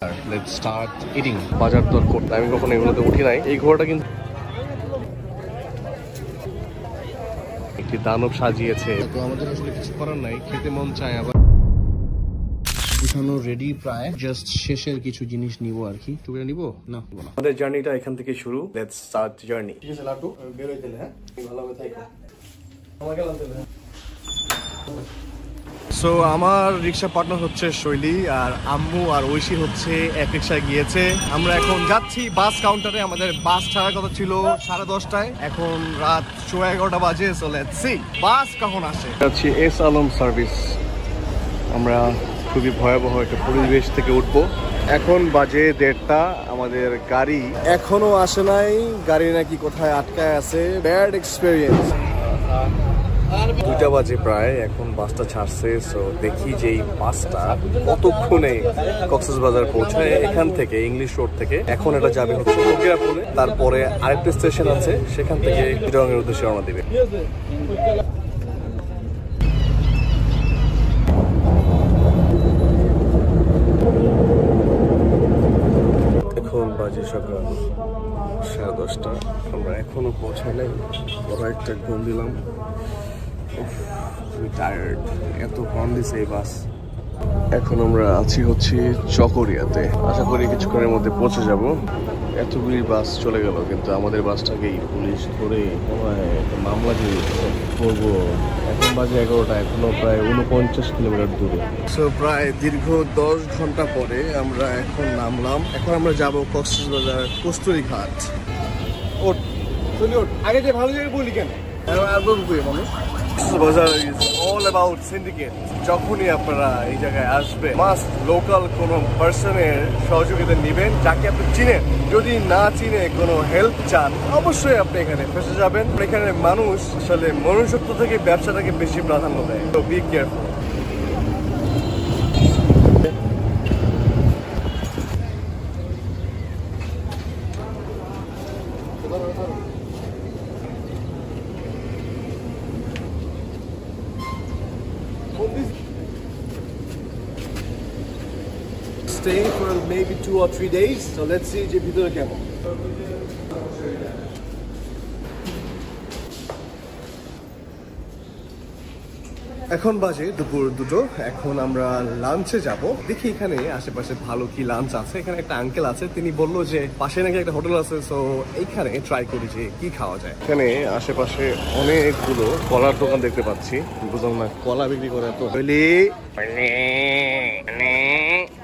Let's start eating. বাজার দর করতে আমি কখনো এগুলোতে উঠি নাই। এই ঘোড়াটা কিন্তু একটি দানব সাজিয়েছে, তো আমাদের আসলে কিছু করার নাই, খেতে মন চায়। আবার গুছানো রেডি প্রায়, জাস্ট শেষের কিছু জিনিস নিব আর কি। টুকরা নিব না, আমাদের জার্নিটা এখান থেকে শুরু। Let's start journey. ঠিক আছে লাটু, বের হইতে হ্যাঁ, ভালোভাবে থাকো। আমাকে লানতে হ্যাঁ। সো আমার রিক্সা পার্টনার হচ্ছে শৈলী, আর আম্মু আর ঐশী হচ্ছে এক রিক্সায় গিয়েছে। আমরা এখন যাচ্ছি বাস কাউন্টারে। আমাদের বাস ছাড়ার কথা ছিল 10:30টায়, এখন রাত 11:15 বাজে। সো লেটস সি বাস কখন আসে। যাচ্ছি এস আলম সার্ভিস। আমরা খুবই ভয়াবহ একটা পরিবেশ থেকে উঠবো। এখন বাজে 1:30টা, আমাদের গাড়ি এখনো আসে নাই। গাড়ি নাকি কোথায় আটকায় আছে, ব্যাড এক্সপেরিয়েন্স। 2টা বাজে প্রায়, এখন বাসটা ছাড়ছে। সো দেখি যে এই বাসটা কতক্ষণে কক্সবাজার পৌঁছায়। এখান থেকে ইংলিশ রোড থেকে এখন এটা যাবে হচ্ছে ফকিরাপুরে, তারপরে আরেকটা স্টেশন আছে, সেখান থেকে চিটাগাংয়ের উদ্দেশ্যে রওনা দিবে। এখন বাজে সকাল 10:30, আমরা এখনো পৌঁছাই নাই। বড় একটা ঘুম দিলাম, টায়ার্ড, এত কম দিছে এই বাস। এখন আমরা আছি হচ্ছে চকরিয়াতে, আশা করি কিছুক্ষণের মধ্যে পৌঁছে যাব। এতগুলি বাস চলে গেল, কিন্তু আমাদের বাসটাকেই পুলিশ ধরে মামলা দিয়ে করবো। এখন বাজে 11টা, এখনো প্রায় 49 কিলোমিটার দূরে। সো প্রায় দীর্ঘ 10 ঘন্টা পরে আমরা এখন নামলাম। এখন আমরা যাব কক্সবাজার কস্তুরী ঘাট। ওঠ চলি, ওঠ আগে যে ভালো জায়গায় বলি কেন মানুষ। Cox's Bazar is all about syndicate. যখনই আপনারা এই জায়গায় আসবেন, মাস্ট লোকাল কোনো পার্সনের সহযোগিতা নেবেন, যাকে আপনি চিনেন। যদি না চিনে কোনো হেল্প চান, অবশ্যই আপনি এখানে ফেসে যাবেন। এখানে মানুষ আসলে মনুষ্যত্ব থেকে ব্যবসাটাকে বেশি প্রাধান্য দেয়। তো be careful. Staying for maybe 2 or 3 days. So let's see যে ভিতরে কেমন। এখন বাজে দুপুর 2টো। এখন আমরা লাঞ্চে যাব। দেখি এখানে আশেপাশে ভালো কি লাঞ্চ আছে। এখানে একটা আঙ্কেল আছে, তিনি বললো যে পাশে নাকি একটা হোটেল আছে। সো এইখানে ট্রাই করি যে কি খাওয়া যায়। এখানে আশেপাশে অনেকগুলো কলার দোকান দেখতে পাচ্ছি, বুঝলাম না কলা বিক্রি করে এত।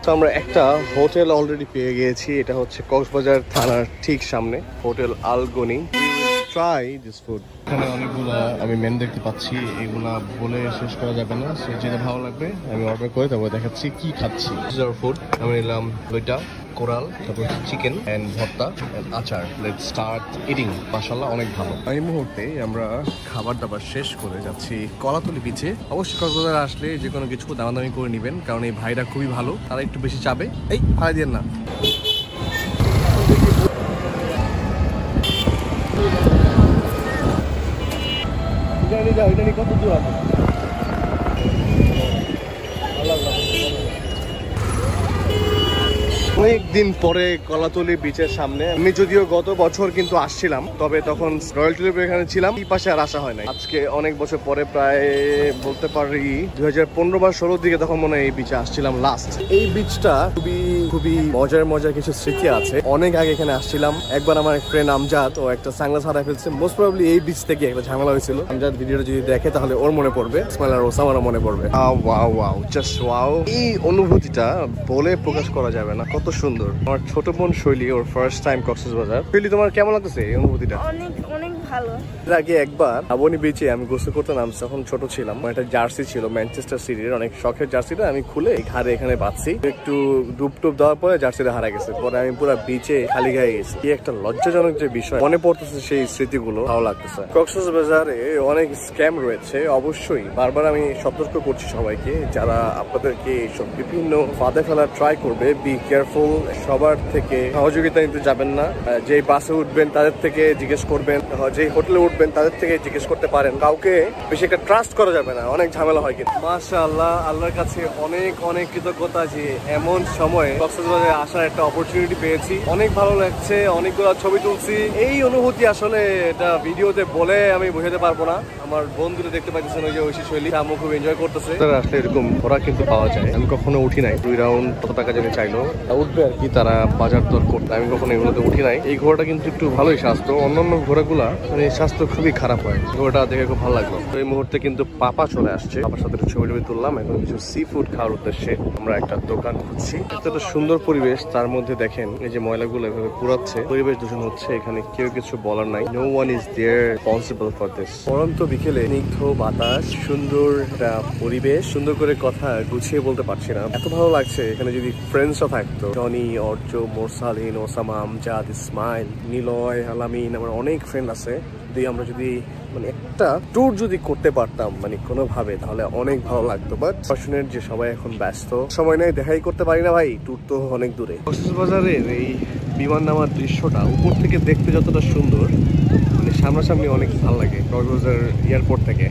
তো আমরা একটা হোটেল অলরেডি পেয়ে গিয়েছি, এটা হচ্ছে কক্সবাজার থানার ঠিক সামনে, হোটেল আলগনি। Try this food. এখানে অনেকগুলো আমি মেনু দেখতে পাচ্ছি, এগুলা বলে শেষ করা যাবে না। সো যেটা ভালো লাগবে আমি অর্ডার করে তারপরে দেখাচ্ছি কি খাচ্ছি। ফুড আমি নিলাম দুইটা কোরাল, তারপর চিকেন এন্ড ভর্তা এন্ড আচার। Let's start eating. মাশাআল্লাহ অনেক ভালো। এই মুহূর্তে আমরা খাবার দাবার শেষ করে যাচ্ছি কলাতলি বিচে। অবশ্যই কক্সবাজার আসলে যে কোনো কিছু দামাদামি করে নেবেন, কারণ এই ভাইরা খুবই ভালো, তারা একটু বেশি চাবে। এই ভাড়া দিয়ে না। কত দূর আছে? অনেকদিন পরে কলাতলি বিচের সামনে। আমি যদিও গত বছর কিন্তু আসছিলাম, তবে তখন রয়্যাল টুলিপের এখানে ছিলাম, এই পাশে আর আসা হয় নাই। আজকে অনেক বছর পরে, প্রায় বলতে পারি 2015 বা 16 দিকে, তখন মনে হয় এই বিচে আসছিলাম লাস্ট। এই বিচটা খুবই মজার কিছু স্মৃতি আছে। অনেক আগে এখানে আসছিলাম একবার। আমার এক ফ্রেন্ড আমজাদ, ও একটা সানগ্লাস হারাই ফেলছে। মোস্ট প্রবাবলি এই বিচ থেকে একটা ঝামেলা হয়েছিল। আমজাদ ভিডিওটা যদি দেখে তাহলে ওর মনে পড়বে, ইসমাইল আর ওসামারও মনে পড়বে। Wow, just wow. এই অনুভূতিটা বলে প্রকাশ করা যাবে না, কত সুন্দর। আমার ছোট বোন শৈলী, ওর ফার্স্ট টাইম কক্সবাজার। শৈলী, তোমার কেমন লাগতেছে এই অনুভূতিটা? অনেক ভালো। এর আগে একবার আবনি বিচে আমি গোসল করতে নামছি, তখন ছোট ছিলাম। একটা জার্সি ছিল ম্যানচেস্টার সিটির, অনেক শখের জার্সিটা আমি খুলে ঘাড়ে এখানে বাঁধছি। একটু ডুব দেওয়ার পরে জার্সিটা হারা গেছে। পরে আমি পুরো বিচে খালি গায়ে গেছি। কি একটা লজ্জাজনক যে বিষয়, মনে পড়তেছে সেই স্মৃতিগুলো, ভালো লাগতেছে। কক্সবাজারে অনেক স্ক্যাম রয়েছে, অবশ্যই বারবার আমি সতর্ক করছি সবাইকে, যারা আপনাদেরকে এইসব বিভিন্ন ফাঁদে ফেলার ট্রাই করবে, বি কেয়ারফুল। সবার থেকে সহযোগিতা নিতে যাবেন না। যে বাসে উঠবেন তাদের থেকে জিজ্ঞেস করবেন, যে যে হোটেলে উঠবেন তাদের থেকে জিজ্ঞেস করতে পারেন। কাউকে বেশি একটা ট্রাস্ট করা যাবে না, অনেক ঝামেলা হয় কিন্তু। মাশাআল্লাহ, আল্লাহর কাছে অনেক অনেক কৃতজ্ঞতা যে এমন সময় কক্সবাজারে আসার একটা অপরচুনিটি পেয়েছি। অনেক ভালো লাগছে, অনেকগুলো ছবি তুলছি। এই অনুভূতি আসলে এটা ভিডিওতে বলে আমি বোঝাতে পারবো না। আমার বন্ধুরা দেখতে পাচ্ছেন ওই যে ঐশী শৈলী, আমি খুব এনজয় করতেছে। আসলে এরকম ঘোড়া কিন্তু পাওয়া যায়, আমি কখনো উঠি নাই। 2 রাউন্ড কত টাকা জানি চাইলো, উঠবে আর কি, তারা বাজার দর করতে। আমি কখনো এগুলোতে উঠি নাই। এই ঘোড়াটা কিন্তু একটু ভালোই স্বাস্থ্য, অন্যান্য ঘোড়াগুলা মানে স্বাস্থ্য খুবই খারাপ হয়। ঘোড়াটা দেখে খুব ভালো লাগলো। তো এই মুহূর্তে কিন্তু পাপা চলে আসছে, পাপার সাথে ছবি টবি তুললাম। এখন কিছু সি ফুড খাওয়ার উদ্দেশ্যে আমরা একটা দোকান খুঁজছি। এত সুন্দর পরিবেশ, তার মধ্যে দেখেন এই যে ময়লাগুলো এভাবে পুরাচ্ছে, পরিবেশ দূষণ হচ্ছে। এখানে কেউ কিছু বলার নাই, no one is there responsible for this. পরন্ত বিকেলে স্নিগ্ধ বাতাস, সুন্দর একটা পরিবেশ, সুন্দর করে কথা গুছিয়ে বলতে পারছি না, এত ভালো লাগছে। এখানে যদি ফ্রেন্ডসও থাকতো, Johnny, urge, Morsalin, Osama, Amjad, Ismail, Niloy, আলামিন, আমার অনেক ফ্রেন্ড আছে। আমরা যদি মানে একটা ট্যুর যদি করতে পারতাম মানে কোনোভাবে, তাহলে অনেক ভালো লাগতো। বাট ফরচুনেট যে সবাই এখন ব্যস্ত, সময় নেই, দেখাই করতে পারি না ভাই। ট্যুর তো অনেক দূরে। কক্সবাজারের এই বিমান নামার দৃশ্যটা উপর থেকে দেখতে যতটা সুন্দর, মানে সামনাসামনি অনেক ভালো লাগে কক্সবাজার এয়ারপোর্ট থেকে।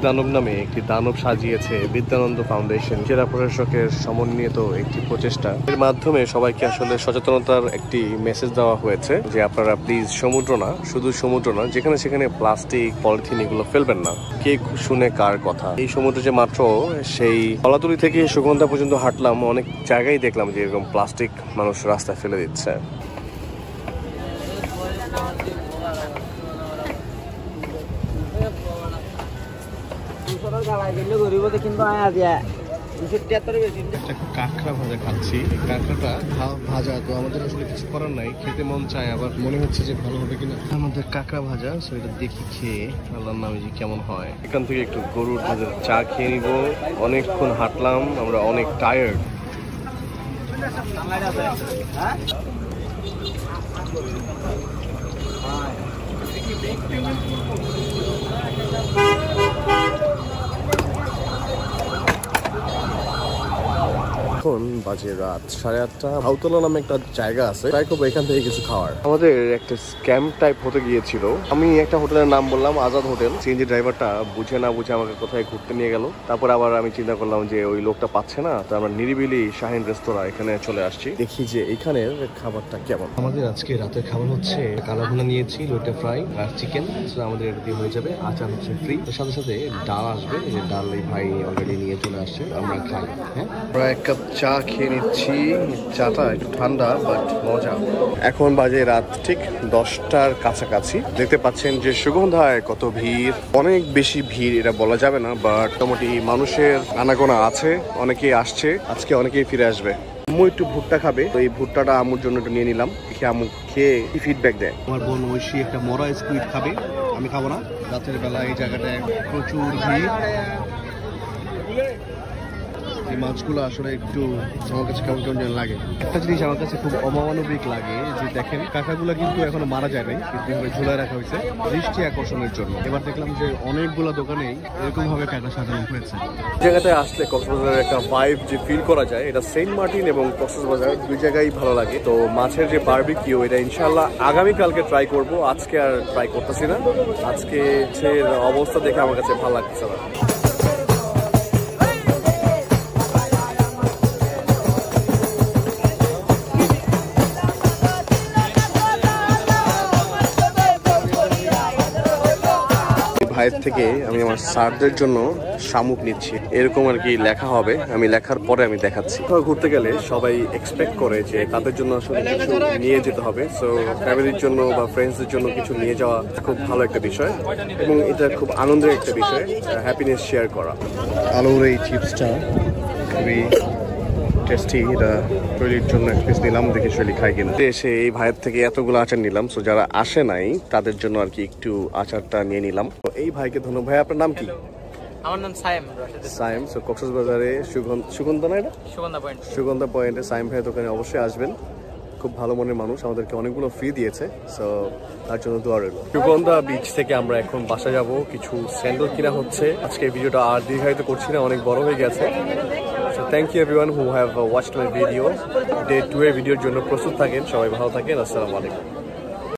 দানব নামে একটি দানব সাজিয়েছে বিদ্যানন্দ ফাউন্ডেশন, জেলা প্রশাসকের সমন্বিত একটি প্রচেষ্টা। এর মাধ্যমে সবাইকে আসলে সচেতনতার একটি মেসেজ দেওয়া হয়েছে যে আপনারা প্লিজ সমুদ্র না, শুধু সমুদ্র না, যেখানে সেখানে প্লাস্টিক, পলিথিন এগুলো ফেলবেন না। কে শুনে কার কথা। এই সমুদ্রে যে মাত্র সেই কলাতলি থেকে সুগন্ধা পর্যন্ত হাঁটলাম, অনেক জায়গায় দেখলাম যে এরকম প্লাস্টিক মানুষ রাস্তায় ফেলে দিচ্ছে। কাঁকড়া ভাজা খাচ্ছি, কাঁকড়াটা ভাজা তো আমাদের আসলে কিছু করার নাই, খেতে মন চায়, আবার মনে হচ্ছে যে ভালো হবে কিনা। আমাদের কাঁকড়া ভাজা, সো এটা দেখি খেয়ে আল্লাহর নামে যে কেমন হয়। এখান থেকে একটু গরুর ভাজার চা খেয়ে নিব। অনেকক্ষণ হাঁটলাম, আমরা অনেক টায়ার্ড। এখন বাজে রাত 8:30। হাউতলা নামে একটা জায়গা আছে, ট্রাই করবো এখান থেকে কিছু খাওয়ার। আমাদের একটা স্ক্যাম টাইপ হতে গিয়েছিল। আমি একটা হোটেলের নাম বললাম, আজাদ হোটেল। সিএনজি ড্রাইভারটা বুঝে না বুঝে আমাকে কোথায় ঘুরতে নিয়ে গেল। তারপর আবার আমি চিন্তা করলাম যে ওই লোকটা পাচ্ছে না, তো আমরা নিরিবিলি শাহিন রেস্তোরাঁ এখানে চলে আসছি। দেখি যে এখানের খাবারটা কেমন। আমাদের আজকে রাতের খাবার হচ্ছে কালাভুনা নিয়েছি, লোটে ফ্রাই আর চিকেন। আমাদের এটা দিয়ে হয়ে যাবে। আচার হচ্ছে ফ্রি, সাথে সাথে ডাল আসবে। ডাল এই ভাই অলরেডি নিয়ে চলে আসছে, আমরা খাই। হ্যাঁ, আমরা এক কাপ চা খেয়ে নিচ্ছি। চাটা একটু ঠান্ডা বাট মজা। এখন বাজে রাত ঠিক 10টার কাছাকাছি। দেখতে পাচ্ছেন যে সুগন্ধায় কত ভিড়, অনেক বেশি ভিড় এটা বলা যাবে না, বাট মোটামুটি মানুষের আনাগোনা আছে, অনেকেই আসছে, আজকে অনেকেই ফিরে আসবে। আম্মু একটু ভুট্টা খাবে, তো এই ভুট্টাটা আম্মুর জন্য একটু নিয়ে নিলাম, দেখি আম্মু খেয়ে কি ফিডব্যাক দেয়। আমার বোন ঐশী একটা মরা স্কুইড খাবে, আমি খাবো না। রাতের বেলা এই জায়গাটায় প্রচুর ভিড়। এই মাছগুলো আসলে একটু আমার কাছে কেমন কেমন লাগে। একটা জিনিস আমার কাছে খুব অমানবিক লাগে যে দেখেন কাঁকড়াগুলো কিন্তু এখনো মারা যায় নাই, কিন্তু ঝুলায় রাখা হয়েছে দৃষ্টি আকর্ষণের জন্য। এবার দেখলাম যে অনেকগুলো দোকানেই এরকম ভাবে কাঁকড়া সাজানো হয়েছে। জায়গাটায় আসলে কক্সবাজারের একটা ভাইব যে ফিল করা যায়, এটা সেন্ট মার্টিন এবং কক্সবাজার দুই জায়গায় ভালো লাগে। তো মাছের যে বারবিকিউ, এটা ইনশাল্লাহ আগামীকালকে ট্রাই করব, আজকে আর ট্রাই করতেছি না। আজকে অবস্থা দেখে আমার কাছে ভালো লাগছে না। ভাইয়ের থেকে আমি আমার স্যারদের জন্য শামুক নিচ্ছি, এরকম আর কি লেখা হবে, আমি লেখার পরে আমি দেখাচ্ছি। ঘুরতে গেলে সবাই এক্সপেক্ট করে যে তাদের জন্য আসলে কিছু নিয়ে যেতে হবে। সো ফ্যামিলির জন্য বা ফ্রেন্ডসদের জন্য কিছু নিয়ে যাওয়া খুব ভালো একটা বিষয়, এবং এটা খুব আনন্দের একটা বিষয়, হ্যাপিনেস শেয়ার করা। আলুর এই চিপসটা খুবই টেস্টি, এটা শৈলীর জন্য এক পিস নিলাম, দেখি শৈলী খাই কিনা। এসে এই ভাইয়ের থেকে এতগুলো আচার নিলাম, সো যারা আসে নাই তাদের জন্য আর কি একটু আচারটা নিয়ে নিলাম। তো এই ভাইকে ধন্যবাদ। ভাই আপনার নাম কি? আমার নাম সায়েম। সায়েম। সো কক্সবাজারে সুগন্ধা না, এটা সুগন্ধা পয়েন্টে সায়েম ভাইয়ের দোকানে অবশ্যই আসবেন। খুব ভালো মনের মানুষ, আমাদেরকে অনেকগুলো ফ্রি দিয়েছে, সো তার জন্য দোয়া রইল। সুগন্ধা বিচ থেকে আমরা এখন বাসা যাব, কিছু স্যান্ডেল কিনা হচ্ছে। আজকে ভিডিওটা আর দীর্ঘায়িত করছি না, অনেক বড় হয়ে গেছে। So thank you everyone who have watched my video. Day 2 এর ভিডিওর জন্য প্রস্তুত থাকেন, সবাই ভালো থাকেন। আসসালামু আলাইকুম।